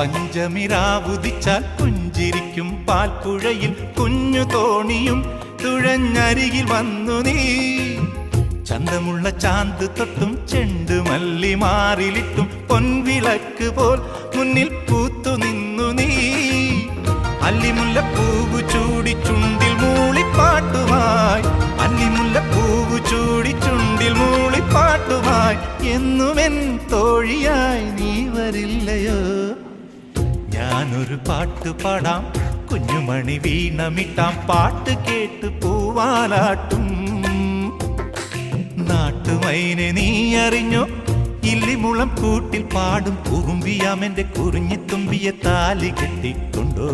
പഞ്ചമിരാവുദിച്ചാൽ പുഞ്ചിരിക്കും പാൽപ്പുഴയിൽ കുഞ്ഞു തോണിയും തുഴഞ്ഞരികിൽ വന്നു നീ. ചന്തമുള്ള ചാന്ത് തൊട്ടും ചെണ്ടുമല്ലി മാറിലിട്ടും പൊൻവിളക്ക് പോൽ മുന്നിൽ പൂത്തു നിന്നു നീ. അല്ലിമുല്ലപ്പൂവ് ചൂടി ചുണ്ടിൽ മൂളിപ്പാട്ടുമായി, അല്ലിമുല്ലപ്പൂവ് ചൂടി ചുണ്ടിൽ മൂളിപ്പാട്ടുമായി എന്നുമെൻ തോഴിയായി നീ വരില്ലയോ? ഞാനൊരു പാട്ട് പാടാം, കുഞ്ഞുമണി വീണമിട്ടാം, പാട്ട് കേട്ട് പൂവാലാട്ടും. നാട്ടുമൈനെ നീ അറിഞ്ഞോ? ഇല്ലിമുളം കൂട്ടിൽ പാടും പൂവുമ്പിയാമെന്റെ കുറിഞ്ഞിത്തുമ്പിയെ താലി കെട്ടിക്കൊണ്ടോ?